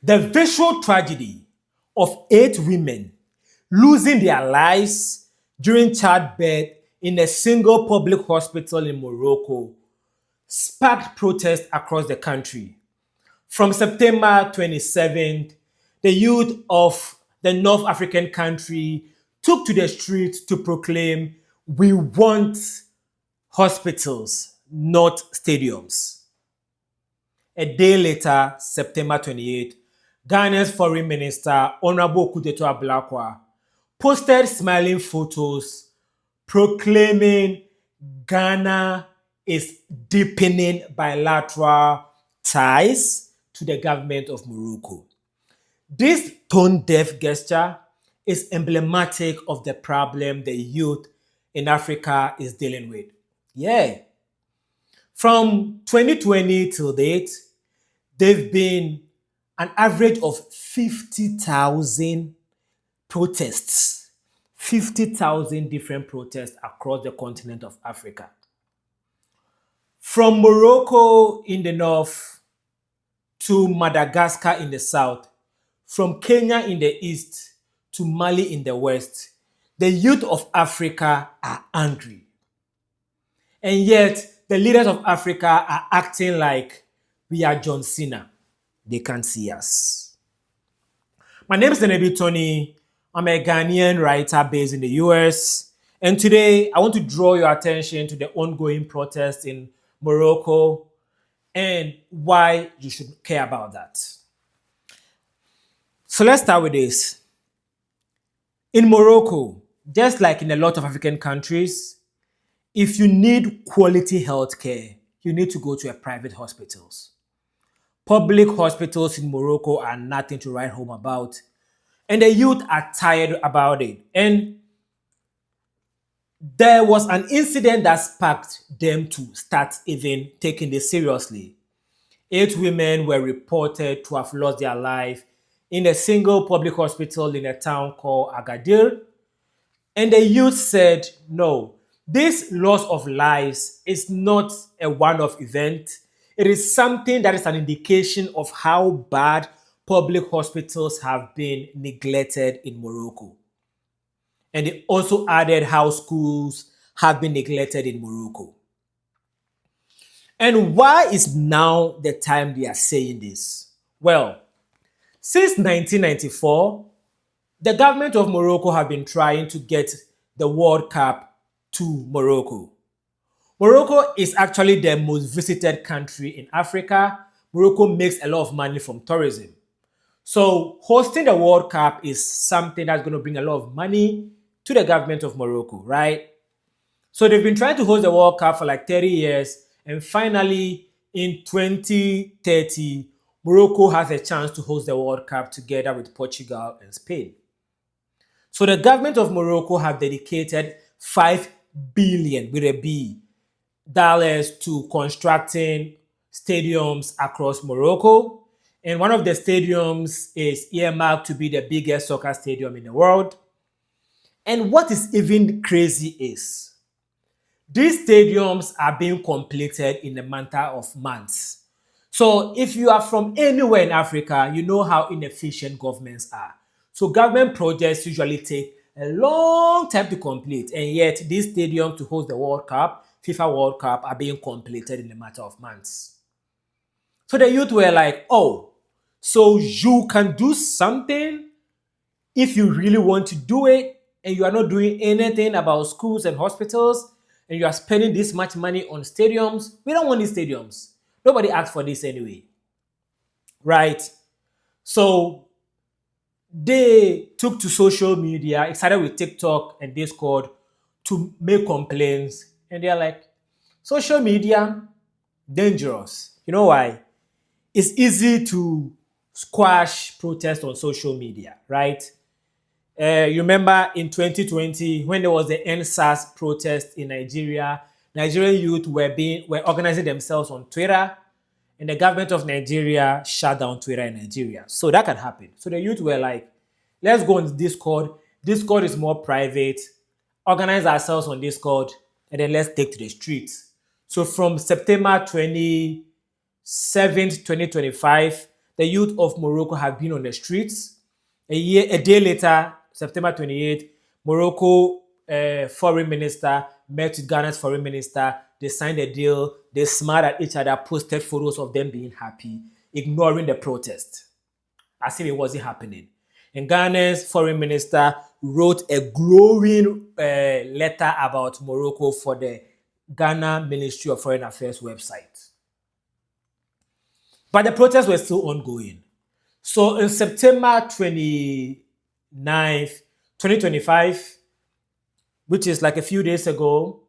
The visual tragedy of 8 women losing their lives during childbirth in a single public hospital in Morocco sparked protests across the country. From September 27th, the youth of the North African country took to the streets to proclaim, "We want hospitals, not stadiums." A day later, September 28th, Ghana's Foreign Minister, Honorable Kuteto Ablakwa, posted smiling photos proclaiming Ghana is deepening bilateral ties to the government of Morocco. This tone-deaf gesture is emblematic of the problem the youth in Africa is dealing with. Yeah. From 2020 till date, there've been an average of 50,000 protests, 50,000 different protests across the continent of Africa. From Morocco in the north to Madagascar in the south, from Kenya in the east to Mali in the west, the youth of Africa are angry. And yet, the leaders of Africa are acting like we are John Cena. They can't see us. My name is Nenebi Tony. I'm a Ghanaian writer based in the US. And today, I want to draw your attention to the ongoing protests in Morocco and why you should care about that. So let's start with this. In Morocco, just like in a lot of African countries, if you need quality healthcare, you need to go to a private hospitals. Public hospitals in Morocco are nothing to write home about, and the youth are tired about it. And there was an incident that sparked them to start even taking this seriously. 8 women were reported to have lost their life in a single public hospital in a town called Agadir. And the youth said, no, this loss of lives is not a one-off event. It is something that is an indication of how bad public hospitals have been neglected in Morocco. And it also added how schools have been neglected in Morocco. And why is now the time they are saying this? Well, since 1994, the government of Morocco have been trying to get the World Cup to Morocco. Morocco is actually the most visited country in Africa. Morocco makes a lot of money from tourism. So hosting the World Cup is something that's going to bring a lot of money to the government of Morocco, right? So they've been trying to host the World Cup for like 30 years. And finally, in 2030, Morocco has a chance to host the World Cup together with Portugal and Spain. So the government of Morocco have dedicated 5 billion with a B dollars to constructing stadiums across Morocco. And one of the stadiums is earmarked to be the biggest soccer stadium in the world. And what is even crazy is these stadiums are being completed in a matter of months. So if you are from anywhere in Africa, you know how inefficient governments are. So government projects usually take a long time to complete, and yet these stadiums to host the World Cup, FIFA World Cup, are being completed in a matter of months. So the youth were like, oh, so you can do something if you really want to do it, and you are not doing anything about schools and hospitals, and you are spending this much money on stadiums. We don't want these stadiums. Nobody asked for this anyway, right? So they took to social media. It started with TikTok and Discord to make complaints. And they're like, social media, dangerous. You know why? It's easy to squash protests on social media, right? You remember in 2020 when there was the NSAS protest in Nigeria, Nigerian youth were organizing themselves on Twitter, and the government of Nigeria shut down Twitter in Nigeria. So that can happen. So the youth were like, let's go on Discord. Discord is more private. Organize ourselves on Discord, and then let's take to the streets. So from September 27th, 2025, the youth of Morocco have been on the streets. A day later, September 28th, Morocco foreign minister met with Ghana's foreign minister. They signed a deal. They smiled at each other, posted photos of them being happy, ignoring the protest as if it wasn't happening. And Ghana's foreign minister wrote a glowing letter about Morocco for the Ghana Ministry of Foreign Affairs website. But the protests were still ongoing. So in September 29th, 2025, which is like a few days ago,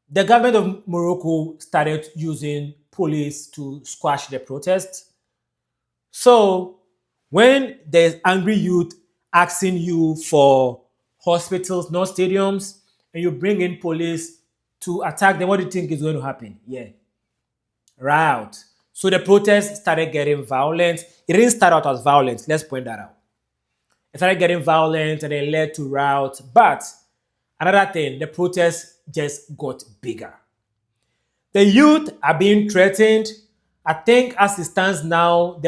the government of Morocco started using police to squash the protest. So when there's angry youth asking you for hospitals, not stadiums, and you bring in police to attack them, what do you think is going to happen? Yeah, riot. So the protest started getting violent. It didn't start out as violence. Let's point that out. It started getting violent and it led to riots. But another thing, the protest just got bigger. The youth are being threatened. I think as it stands now,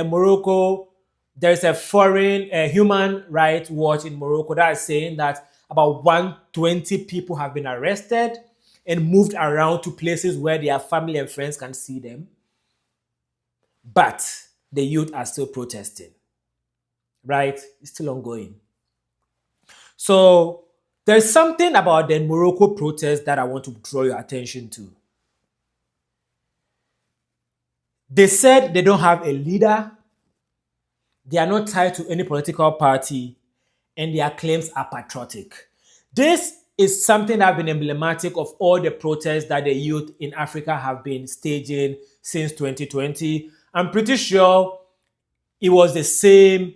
there's a foreign human rights watch in Morocco that is saying that about 120 people have been arrested and moved around to places where their family and friends can see them. But the youth are still protesting, right? It's still ongoing. So there's something about the Morocco protest that I want to draw your attention to. They said they don't have a leader, they are not tied to any political party, and their claims are patriotic. This is something that has been emblematic of all the protests that the youth in Africa have been staging since 2020. I'm pretty sure it was the same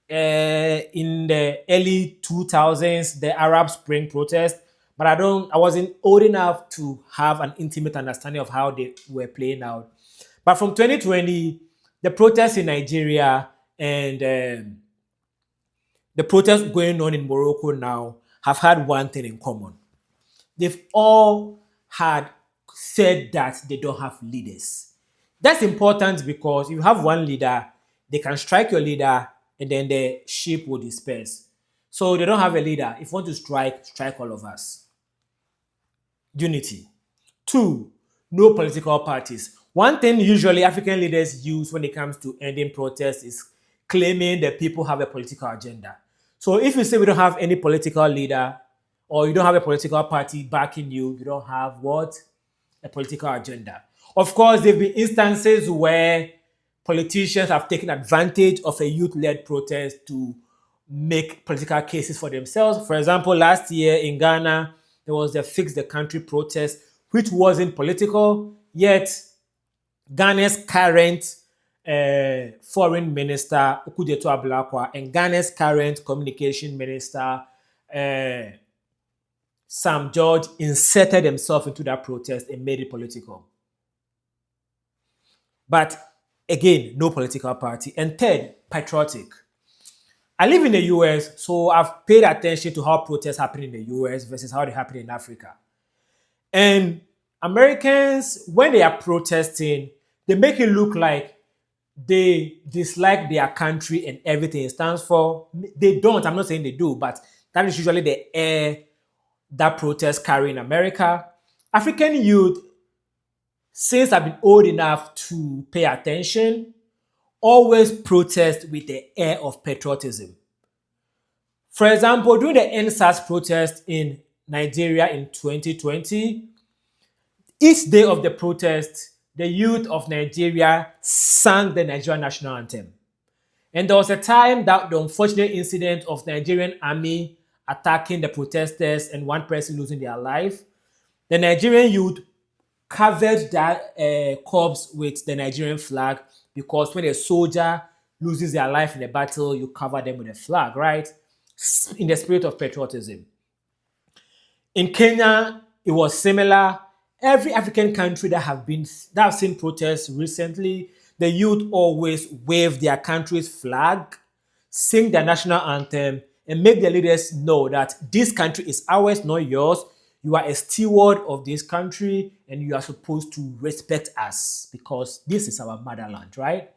in the early 2000s, the Arab Spring protest, but I wasn't old enough to have an intimate understanding of how they were playing out. But from 2020, the protests in Nigeria and the protests going on in Morocco now have had one thing in common. They've all had said that they don't have leaders. That's important because if you have one leader, they can strike your leader and then the ship will disperse. So they don't have a leader. If you want to strike, strike all of us. Unity. Two, no political parties. One thing usually African leaders use when it comes to ending protests is claiming that people have a political agenda. So if you say we don't have any political leader or you don't have a political party backing you, you don't have what? A political agenda. Of course, there have been instances where politicians have taken advantage of a youth-led protest to make political cases for themselves. For example, last year in Ghana, there was the Fix the Country protest, which wasn't political, yet Ghana's current foreign minister, Okujeto Ablakwa, and Ghana's current communication minister, Sam George, inserted himself into that protest and made it political. But again, no political party. And third, patriotic. I live in the US, so I've paid attention to how protests happen in the US versus how they happen in Africa. And Americans, when they are protesting, they make it look like they dislike their country and everything it stands for. They don't. I'm not saying they do, but that is usually the air that protests carry in America. African youth, since I've been old enough to pay attention, always protest with the air of patriotism. For example, during the NSAS protest in Nigeria in 2020, each day of the protest, the youth of Nigeria sang the Nigerian national anthem. And there was a time that the unfortunate incident of Nigerian army attacking the protesters and one person losing their life, the Nigerian youth covered that corpse with the Nigerian flag because when a soldier loses their life in a battle, you cover them with a flag, right? In the spirit of patriotism. In Kenya, it was similar. Every African country that have seen protests recently, the youth always wave their country's flag, sing their national anthem, and make their leaders know that this country is ours, not yours. You are a steward of this country and you are supposed to respect us because this is our motherland, right?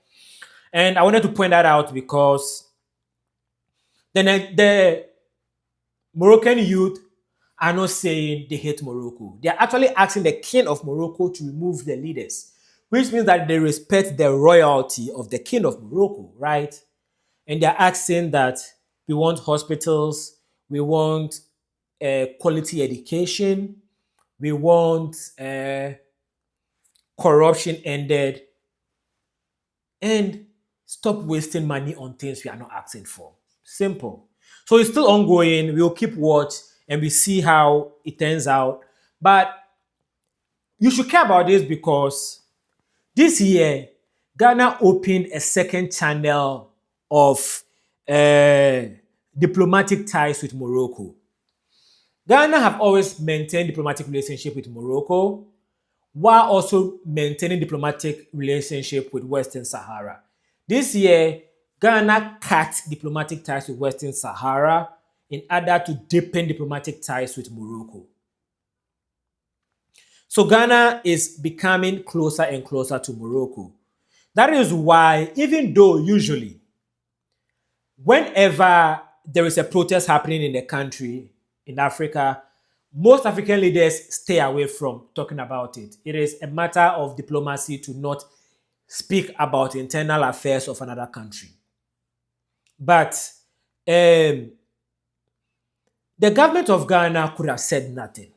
And I wanted to point that out because the Moroccan youth are not saying they hate Morocco. They are actually asking the king of Morocco to remove the leaders, which means that they respect the royalty of the king of Morocco, right? And they're asking that we want hospitals, we want quality education, we want corruption ended, and stop wasting money on things we are not asking for. Simple. So it's still ongoing. We'll keep watch and we see how it turns out. But you should care about this because this year, Ghana opened a second channel of uh, diplomatic ties with Morocco. Ghana have always maintained diplomatic relationship with Morocco while also maintaining diplomatic relationship with Western Sahara. This year, Ghana cut diplomatic ties with Western Sahara in order to deepen diplomatic ties with Morocco. So Ghana is becoming closer and closer to Morocco. That is why, even though usually, whenever there is a protest happening in the country, in Africa, most African leaders stay away from talking about it. It is a matter of diplomacy to not speak about internal affairs of another country. But the government of Ghana could have said nothing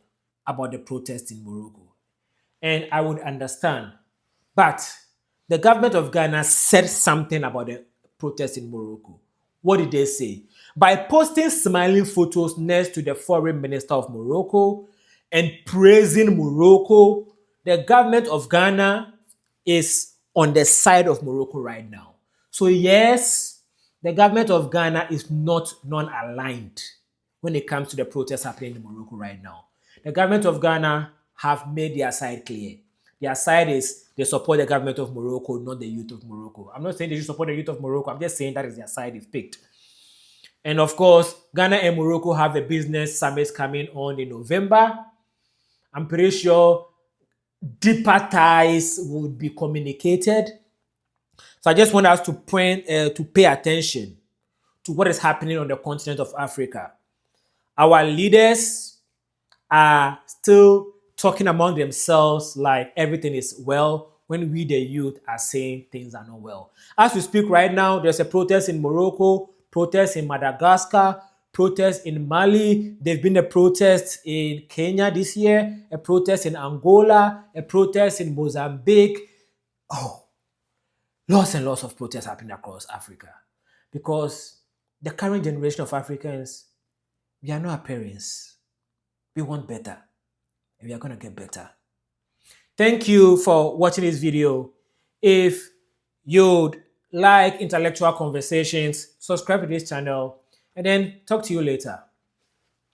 about the protest in Morocco. And I would understand. But the government of Ghana said something about the protest in Morocco. What did they say? By posting smiling photos next to the foreign minister of Morocco and praising Morocco, the government of Ghana is on the side of Morocco right now. So yes, the government of Ghana is not non-aligned when it comes to the protests happening in Morocco right now. The government of Ghana have made their side clear. Their side is they support the government of Morocco, not the youth of Morocco. I'm not saying they should support the youth of Morocco. I'm just saying that is their side they've picked. And of course, Ghana and Morocco have a business summit coming on in November. I'm pretty sure deeper ties would be communicated. So I just want us to pay attention to what is happening on the continent of Africa. Our leaders are still talking among themselves like everything is well when we, the youth, are saying things are not well. As we speak right now, there's a protest in Morocco, protest in Madagascar, protest in Mali. There's been a protest in Kenya this year, a protest in Angola, a protest in Mozambique. Oh, lots and lots of protests happening across Africa because the current generation of Africans, we are not our parents. We want better and we are going to get better. Thank you for watching this video. If you'd like intellectual conversations, subscribe to this channel and then talk to you later.